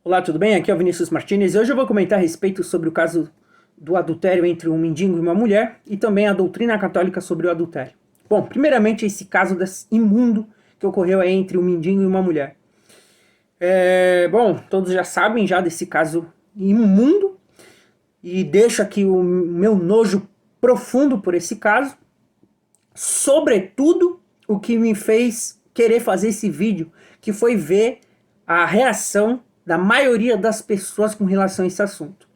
Olá, tudo bem? Aqui é o Vinícius Martinez e hoje eu vou comentar a respeito sobre o caso do adultério entre um mendigo e uma mulher e também a doutrina católica sobre o adultério. Bom, primeiramente esse caso imundo que ocorreu aí entre um mendigo e uma mulher. Bom, todos já sabem já desse caso imundo e deixo aqui o meu nojo profundo por esse caso. Sobretudo, o que me fez querer fazer esse vídeo, que foi ver a reação da maioria das pessoas com relação a esse assunto.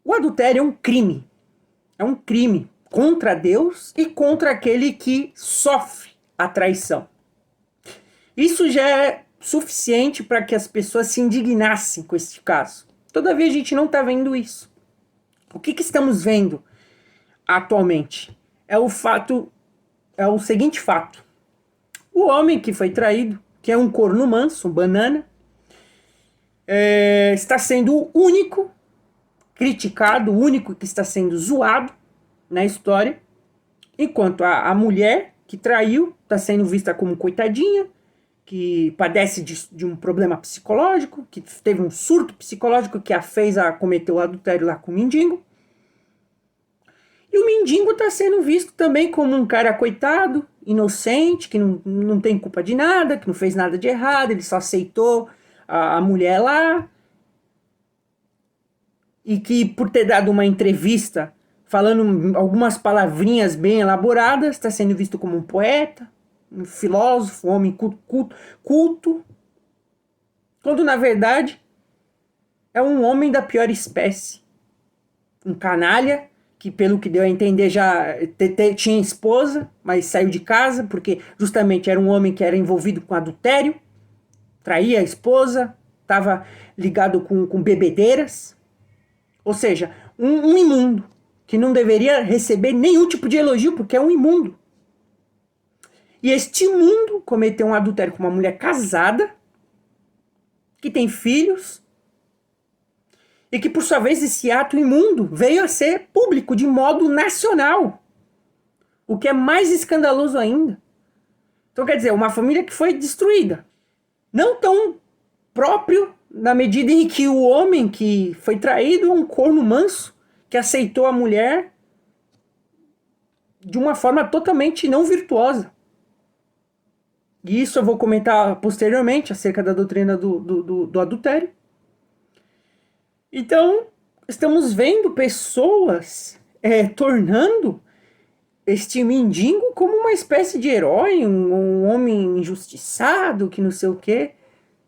O adultério é um crime. É um crime contra Deus e contra aquele que sofre a traição. Isso já é suficiente para que as pessoas se indignassem com este caso. Todavia, a gente não está vendo isso. O que estamos vendo atualmente? É o seguinte fato. O homem que foi traído, que é um corno manso, um banana, está sendo o único criticado, o único que está sendo zoado na história, enquanto a mulher que traiu está sendo vista como coitadinha, que padece de um problema psicológico, que teve um surto psicológico que a fez a cometer o adultério lá com o mendigo. E o mendigo está sendo visto também como um cara coitado, inocente, que não tem culpa de nada, que não fez nada de errado, ele só aceitou a mulher lá. E que por ter dado uma entrevista falando algumas palavrinhas bem elaboradas, está sendo visto como um poeta, um filósofo, um homem culto, quando na verdade é um homem da pior espécie. Um canalha, que pelo que deu a entender já tinha esposa, mas saiu de casa, porque justamente era um homem que era envolvido com adultério, traía a esposa, estava ligado com bebedeiras. Ou seja, um imundo, que não deveria receber nenhum tipo de elogio, porque é um imundo. E este imundo cometeu um adultério com uma mulher casada, que tem filhos, e que, por sua vez, esse ato imundo veio a ser público de modo nacional. O que é mais escandaloso ainda. Então, quer dizer, uma família que foi destruída. Não tão próprio na medida em que o homem que foi traído é um corno manso, que aceitou a mulher de uma forma totalmente não virtuosa. E isso eu vou comentar posteriormente acerca da doutrina do adultério. Então, estamos vendo pessoas tornando este mendigo como uma espécie de herói, um homem injustiçado, que não sei o quê.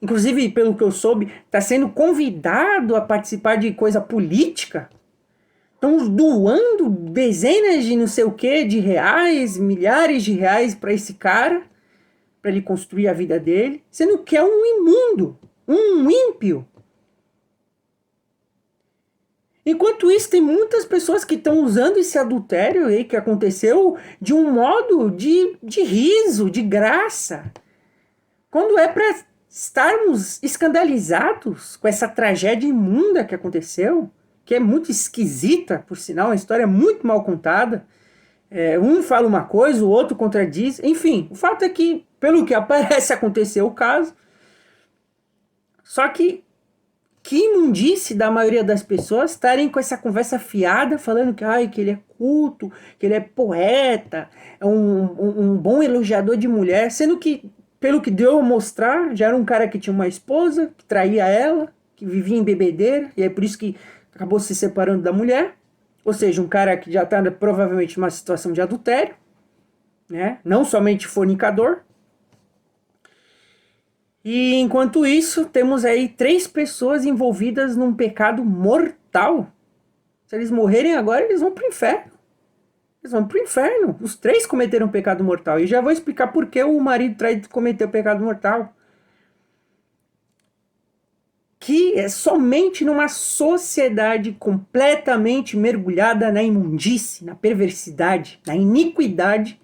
Inclusive, pelo que eu soube, está sendo convidado a participar de coisa política. Estão doando dezenas de não sei o quê, de reais, milhares de reais para esse cara, para ele construir a vida dele, sendo que é um imundo, um ímpio. Enquanto isso, tem muitas pessoas que estão usando esse adultério aí que aconteceu de um modo de riso, de graça. Quando é para estarmos escandalizados com essa tragédia imunda que aconteceu, que é muito esquisita, por sinal, uma história muito mal contada. Um fala uma coisa, o outro contradiz. Enfim, o fato é que, pelo que aparece, aconteceu o caso. Só que imundice da maioria das pessoas estarem com essa conversa fiada, falando que ele é culto, que ele é poeta, é um bom elogiador de mulher, sendo que, pelo que deu a mostrar, já era um cara que tinha uma esposa, que traía ela, que vivia em bebedeira, e é por isso que acabou se separando da mulher. Ou seja, um cara que já está provavelmente numa situação de adultério, né? Não somente fornicador. E enquanto isso, temos aí 3 pessoas envolvidas num pecado mortal. Se eles morrerem agora, eles vão pro inferno. Eles vão pro inferno. Os 3 cometeram pecado mortal. E já vou explicar por que o marido traído cometeu pecado mortal. Que é somente numa sociedade completamente mergulhada na imundície, na perversidade, na iniquidade,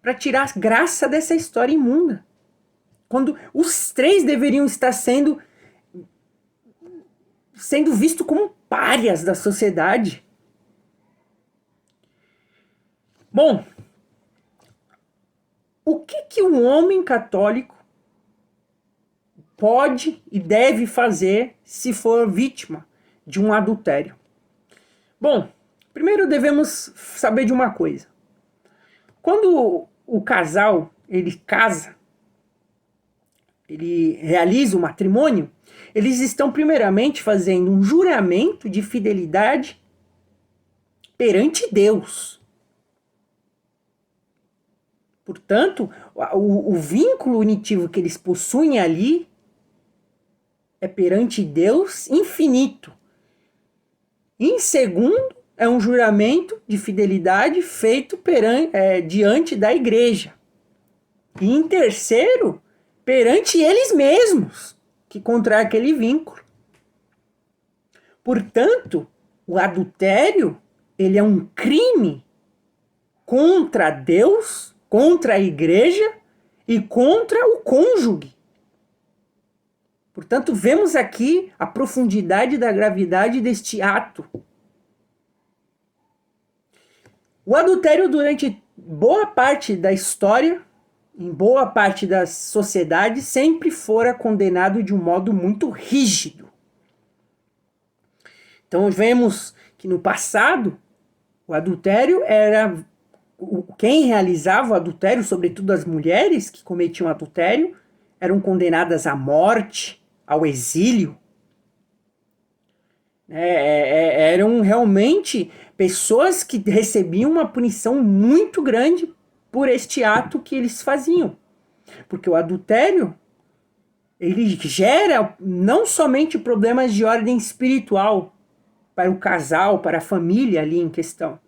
para tirar a graça dessa história imunda. Quando os 3 deveriam estar sendo vistos como párias da sociedade. Bom, o que um homem católico pode e deve fazer se for vítima de um adultério? Bom, primeiro devemos saber de uma coisa. Quando o casal ele casa, ele realiza o matrimônio, eles estão primeiramente fazendo um juramento de fidelidade perante Deus. Portanto, o vínculo unitivo que eles possuem ali é perante Deus infinito. Em segundo, é um juramento de fidelidade feito diante da igreja. E em terceiro, perante eles mesmos, que contraem aquele vínculo. Portanto, o adultério, ele é um crime contra Deus, contra a igreja e contra o cônjuge. Portanto, vemos aqui a profundidade da gravidade deste ato. O adultério, durante boa parte da história, em boa parte das sociedades, sempre fora condenado de um modo muito rígido. Então, vemos que no passado, o adultério era... Quem realizava o adultério, sobretudo as mulheres que cometiam adultério, eram condenadas à morte, ao exílio. Eram realmente pessoas que recebiam uma punição muito grande por este ato que eles faziam. Porque o adultério, ele gera não somente problemas de ordem espiritual para o casal, para a família ali em questão,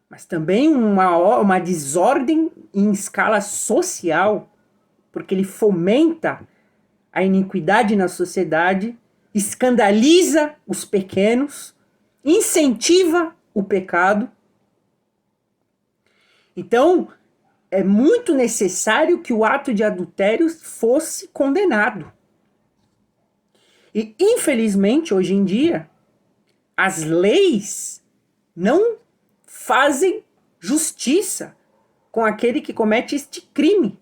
mas também uma desordem em escala social, porque ele fomenta a iniquidade na sociedade, escandaliza os pequenos, incentiva o pecado. Então, é muito necessário que o ato de adultério fosse condenado. E, infelizmente, hoje em dia, as leis não fazem justiça com aquele que comete este crime.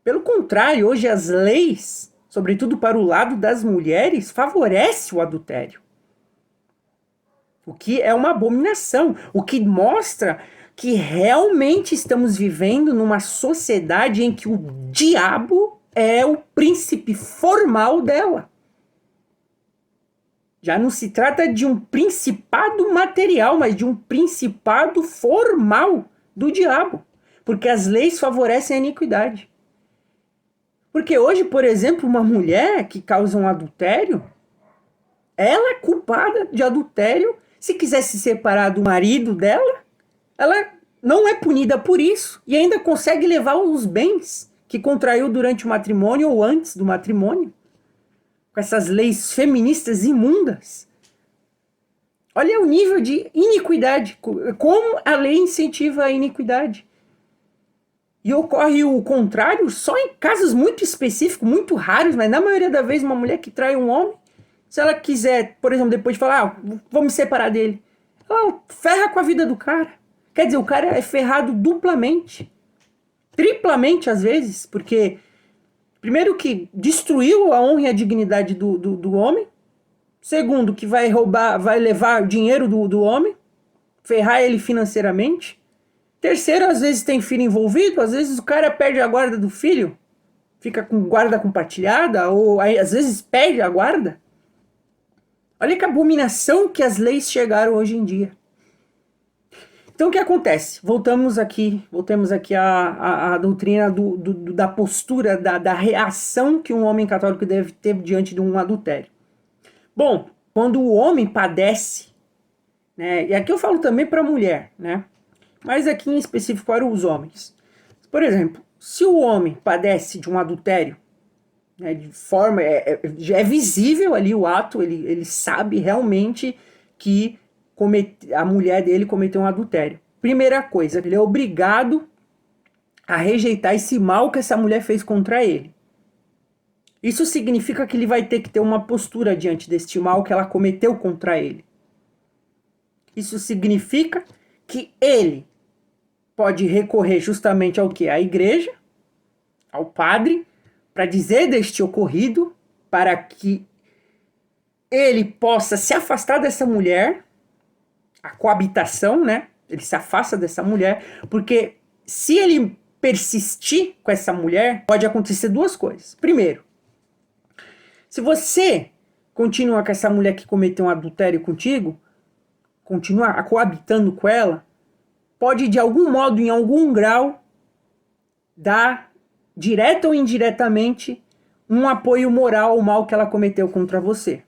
Pelo contrário, hoje as leis, sobretudo para o lado das mulheres, favorecem o adultério. O que é uma abominação, o que mostra que realmente estamos vivendo numa sociedade em que o diabo é o príncipe formal dela. Já não se trata de um principado material, mas de um principado formal do diabo. Porque as leis favorecem a iniquidade. Porque hoje, por exemplo, uma mulher que causa um adultério, ela é culpada de adultério. Se quiser se separar do marido dela, ela não é punida por isso e ainda consegue levar os bens que contraiu durante o matrimônio ou antes do matrimônio. Com essas leis feministas imundas. Olha o nível de iniquidade, como a lei incentiva a iniquidade. E ocorre o contrário só em casos muito específicos, muito raros, mas na maioria das vezes uma mulher que trai um homem, se ela quiser, por exemplo, depois de falar, vamos me separar dele, ela ferra com a vida do cara. Quer dizer, o cara é ferrado duplamente, triplamente às vezes, porque primeiro que destruiu a honra e a dignidade do homem. Segundo, que vai roubar, vai levar o dinheiro do homem, ferrar ele financeiramente. Terceiro, às vezes tem filho envolvido, às vezes o cara perde a guarda do filho, fica com guarda compartilhada, ou às vezes perde a guarda. Olha que abominação que as leis chegaram hoje em dia. Então o que acontece? Voltamos aqui à doutrina da postura, da reação que um homem católico deve ter diante de um adultério. Bom, quando o homem padece, né, e aqui eu falo também para a mulher, né, mas aqui em específico para os homens. Por exemplo, se o homem padece de um adultério, né, de forma, é visível ali o ato, ele sabe realmente que a mulher dele cometeu um adultério. Primeira coisa, ele é obrigado a rejeitar esse mal que essa mulher fez contra ele. Isso significa que ele vai ter que ter uma postura diante deste mal que ela cometeu contra ele. Isso significa que ele pode recorrer justamente ao quê? À igreja, ao padre, para dizer deste ocorrido, para que ele possa se afastar dessa mulher, a coabitação, né? Ele se afasta dessa mulher, porque se ele persistir com essa mulher, pode acontecer duas coisas. Primeiro, se você continuar com essa mulher que cometeu um adultério contigo, continuar coabitando com ela, pode de algum modo, em algum grau, dar, direta ou indiretamente, um apoio moral ao mal que ela cometeu contra você.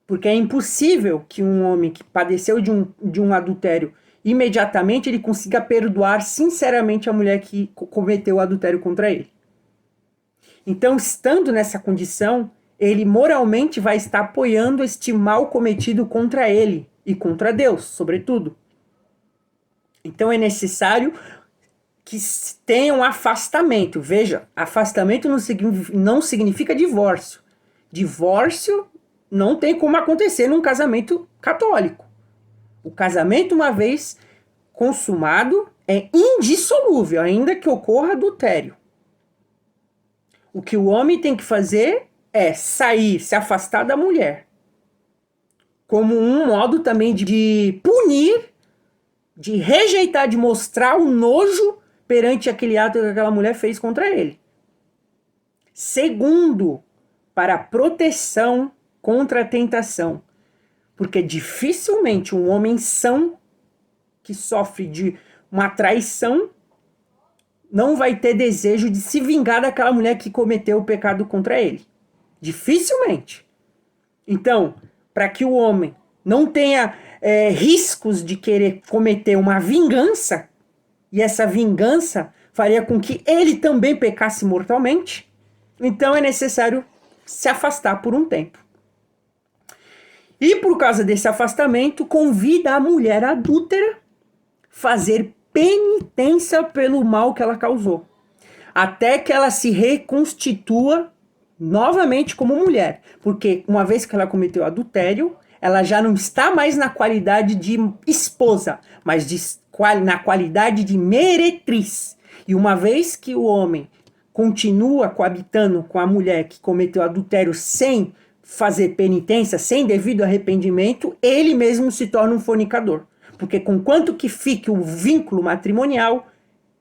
Porque é impossível que um homem que padeceu de um adultério, imediatamente ele consiga perdoar sinceramente a mulher que cometeu o adultério contra ele. Então, estando nessa condição, ele moralmente vai estar apoiando este mal cometido contra ele e contra Deus, sobretudo. Então, é necessário que tenha um afastamento. Veja, afastamento não significa divórcio. Divórcio não tem como acontecer num casamento católico. O casamento, uma vez consumado, é indissolúvel, ainda que ocorra adultério. O que o homem tem que fazer é sair, se afastar da mulher. Como um modo também de punir, de rejeitar, de mostrar o nojo perante aquele ato que aquela mulher fez contra ele. Segundo, para proteção contra a tentação. Porque dificilmente um homem são que sofre de uma traição não vai ter desejo de se vingar daquela mulher que cometeu o pecado contra ele. Dificilmente. Então, para que o homem não tenha riscos de querer cometer uma vingança, e essa vingança faria com que ele também pecasse mortalmente, então é necessário se afastar por um tempo. E por causa desse afastamento, convida a mulher adúltera fazer penitência pelo mal que ela causou, até que ela se reconstitua novamente como mulher, porque uma vez que ela cometeu adultério, ela já não está mais na qualidade de esposa, mas na qualidade de meretriz. E uma vez que o homem continua coabitando com a mulher que cometeu adultério sem fazer penitência, sem devido arrependimento, ele mesmo se torna um fornicador. Porque conquanto que fique o vínculo matrimonial,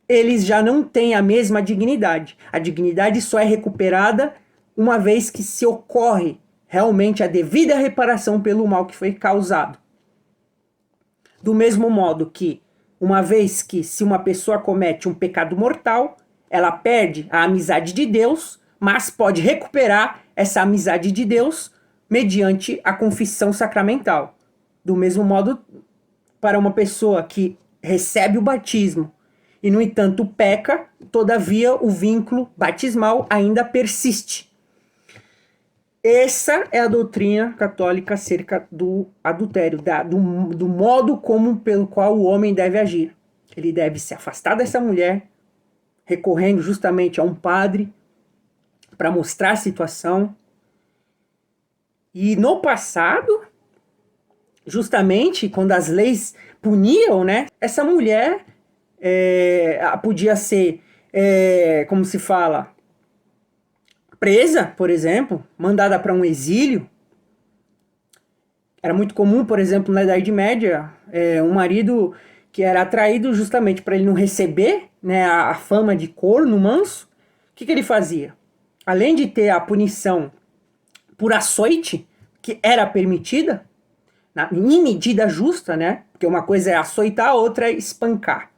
eles já não têm a mesma dignidade. A dignidade só é recuperada uma vez que se ocorre realmente a devida reparação pelo mal que foi causado. Do mesmo modo que, uma vez que se uma pessoa comete um pecado mortal, ela perde a amizade de Deus, mas pode recuperar essa amizade de Deus mediante a confissão sacramental. Do mesmo modo, para uma pessoa que recebe o batismo e, no entanto, peca, todavia o vínculo batismal ainda persiste. Essa é a doutrina católica acerca do adultério, do modo como pelo qual o homem deve agir. Ele deve se afastar dessa mulher, recorrendo justamente a um padre para mostrar a situação. E no passado, justamente quando as leis puniam, né, essa mulher podia ser, como se fala, presa, por exemplo, mandada para um exílio. Era muito comum, por exemplo, na Idade Média, um marido que era atraído justamente para ele não receber, né, a fama de corno manso. O que ele fazia? Além de ter a punição por açoite, que era permitida, em medida justa, né? Porque uma coisa é açoitar, a outra é espancar.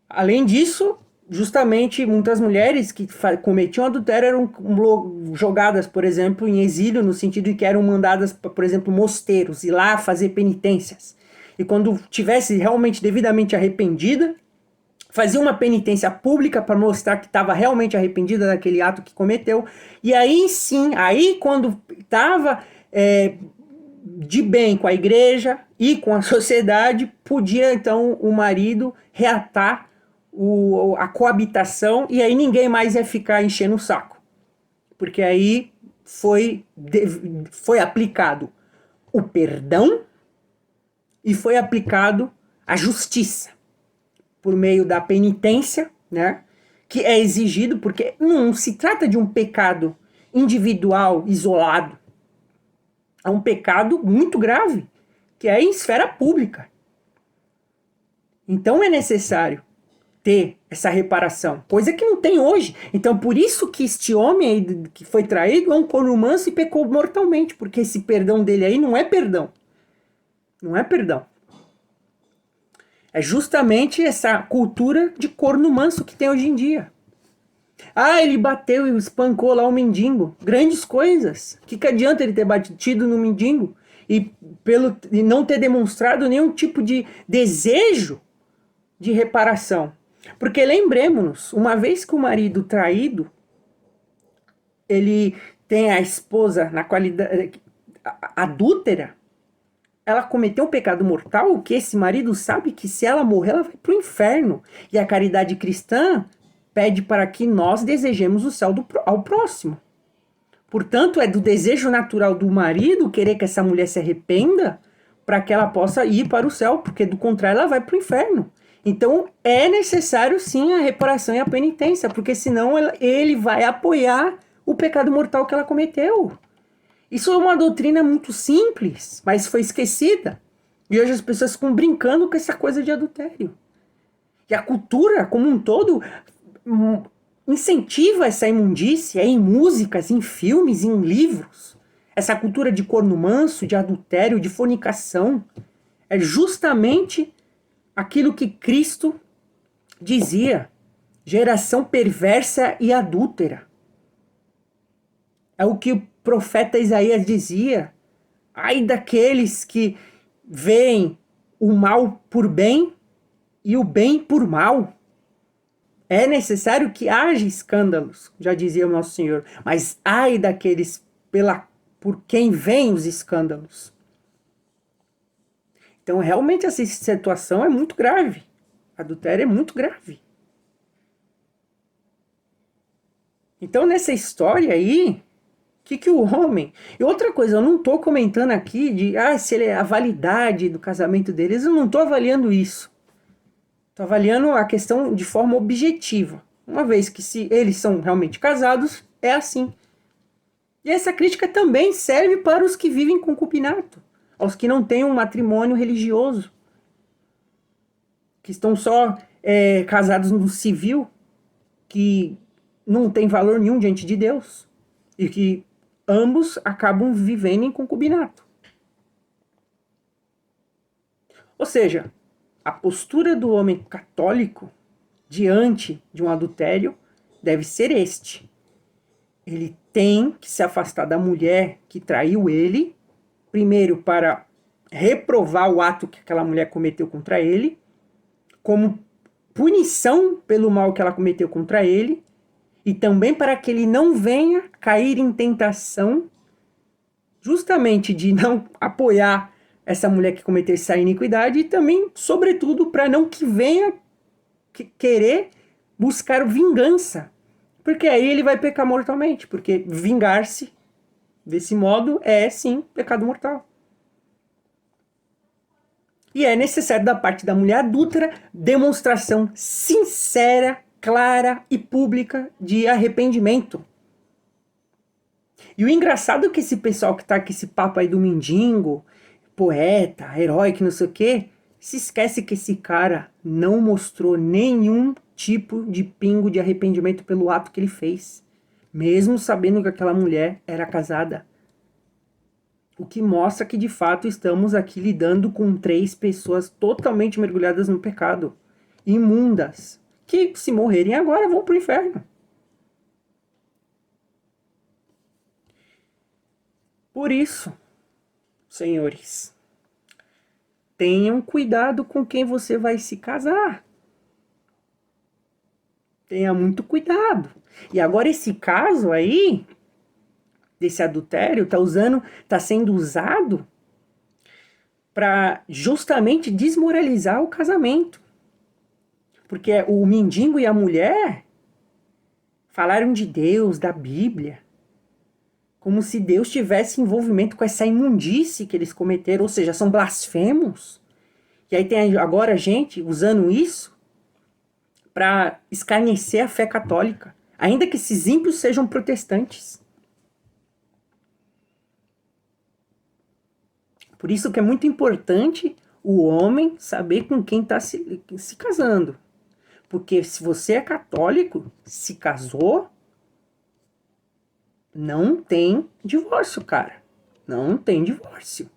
Além disso, justamente muitas mulheres que cometiam adultério eram jogadas, por exemplo, em exílio, no sentido de que eram mandadas, por exemplo, mosteiros, ir lá fazer penitências. E quando tivesse realmente devidamente arrependida, fazia uma penitência pública para mostrar que estava realmente arrependida daquele ato que cometeu. E aí sim, aí quando estava de bem com a igreja e com a sociedade, podia então o marido reatar a coabitação, e aí ninguém mais ia ficar enchendo o saco. Porque aí foi aplicado o perdão e foi aplicado a justiça por meio da penitência, né? que é exigido, porque não se trata de um pecado individual, isolado. É um pecado muito grave, que é em esfera pública. Então é necessário ter essa reparação, coisa que não tem hoje. Então por isso que este homem aí que foi traído é um corno manso e pecou mortalmente, porque esse perdão dele aí não é perdão. Não é perdão. É justamente essa cultura de corno manso que tem hoje em dia. Ah, ele bateu e espancou lá o mendigo. Grandes coisas. O que adianta ele ter batido no mendigo e não ter demonstrado nenhum tipo de desejo de reparação? Porque lembremos-nos, uma vez que o marido traído, ele tem a esposa na qualidade adúltera, ela cometeu um pecado mortal, que esse marido sabe que se ela morrer, ela vai para o inferno. E a caridade cristã pede para que nós desejemos o céu ao próximo. Portanto, é do desejo natural do marido querer que essa mulher se arrependa para que ela possa ir para o céu, porque do contrário ela vai para o inferno. Então, é necessário sim a reparação e a penitência, porque senão ele vai apoiar o pecado mortal que ela cometeu. Isso é uma doutrina muito simples, mas foi esquecida. E hoje as pessoas ficam brincando com essa coisa de adultério. E a cultura, como um todo, incentiva essa imundícia em músicas, em filmes, em livros. Essa cultura de corno manso, de adultério, de fornicação. É justamente aquilo que Cristo dizia: geração perversa e adúltera. É o que o profeta Isaías dizia: ai daqueles que veem o mal por bem e o bem por mal. É necessário que haja escândalos, já dizia o nosso Senhor, mas ai daqueles por quem vêm os escândalos. Então, realmente, essa situação é muito grave. Adultério é muito grave. Então, nessa história aí, que o homem... E outra coisa, eu não estou comentando aqui de se ele é a validade do casamento deles, eu não estou avaliando isso. Estou avaliando a questão de forma objetiva. Uma vez que se eles são realmente casados, é assim. E essa crítica também serve para os que vivem com concubinato, aos que não têm um matrimônio religioso, que estão só casados no civil, que não tem valor nenhum diante de Deus, e que ambos acabam vivendo em concubinato. Ou seja, a postura do homem católico diante de um adultério deve ser este: ele tem que se afastar da mulher que traiu ele, primeiro para reprovar o ato que aquela mulher cometeu contra ele, como punição pelo mal que ela cometeu contra ele, e também para que ele não venha cair em tentação justamente de não apoiar essa mulher que cometeu essa iniquidade, e também, sobretudo, para não que venha querer buscar vingança, porque aí ele vai pecar mortalmente, porque vingar-se desse modo é sim pecado mortal. E é necessário da parte da mulher adúltera demonstração sincera, clara e pública de arrependimento. E o engraçado é que esse pessoal que tá com esse papo aí do mendigo, poeta, herói, que não sei o quê, se esquece que esse cara não mostrou nenhum tipo de pingo de arrependimento pelo ato que ele fez, mesmo sabendo que aquela mulher era casada. O que mostra que de fato estamos aqui lidando com 3 pessoas totalmente mergulhadas no pecado, imundas, que se morrerem agora vão pro inferno. Por isso, senhores, tenham cuidado com quem você vai se casar. Tenha muito cuidado. E agora esse caso aí, desse adultério, tá sendo usado para justamente desmoralizar o casamento. Porque o mendigo e a mulher falaram de Deus, da Bíblia, como se Deus tivesse envolvimento com essa imundície que eles cometeram, ou seja, são blasfemos. E aí tem agora gente usando isso para escarnecer a fé católica, ainda que esses ímpios sejam protestantes. Por isso que é muito importante o homem saber com quem está se casando. Porque se você é católico, se casou, não tem divórcio, cara. Não tem divórcio.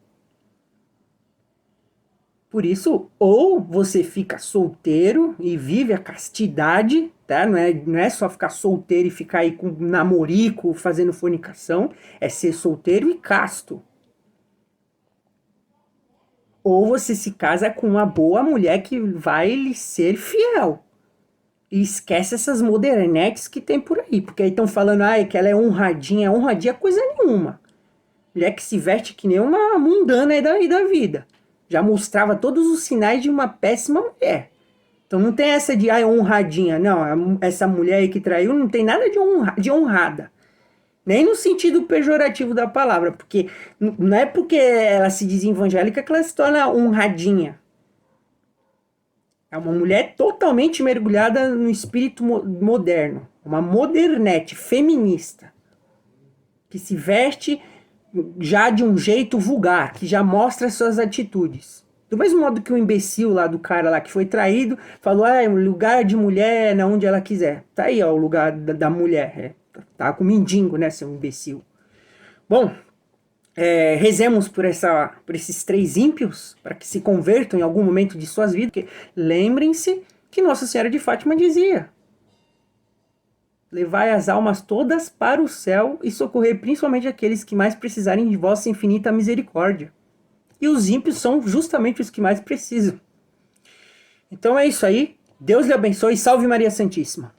Por isso, ou você fica solteiro e vive a castidade, tá? Não é só ficar solteiro e ficar aí com namorico, fazendo fornicação. É ser solteiro e casto. Ou você se casa com uma boa mulher que vai lhe ser fiel. E esquece essas modernetes que tem por aí. Porque aí estão falando, que ela é honradinha. Honradinha é coisa nenhuma. Mulher que se veste que nem uma mundana aí da vida. Já mostrava todos os sinais de uma péssima mulher. Então não tem essa de, honradinha. Não, essa mulher aí que traiu não tem nada de honrada. Nem no sentido pejorativo da palavra. Porque não é porque ela se diz evangélica que ela se torna honradinha. É uma mulher totalmente mergulhada no espírito moderno. Uma modernete feminista. Que se veste já de um jeito vulgar, que já mostra suas atitudes. Do mesmo modo que o imbecil lá do cara lá que foi traído, falou, o lugar de mulher é onde ela quiser. Tá aí, ó, o lugar da mulher. Tá com mendigo, né, seu imbecil. Bom, rezemos por esses 3 ímpios, para que se convertam em algum momento de suas vidas. Porque lembrem-se que Nossa Senhora de Fátima dizia: levai as almas todas para o céu e socorrer principalmente aqueles que mais precisarem de vossa infinita misericórdia. E os ímpios são justamente os que mais precisam. Então é isso aí. Deus lhe abençoe e salve Maria Santíssima.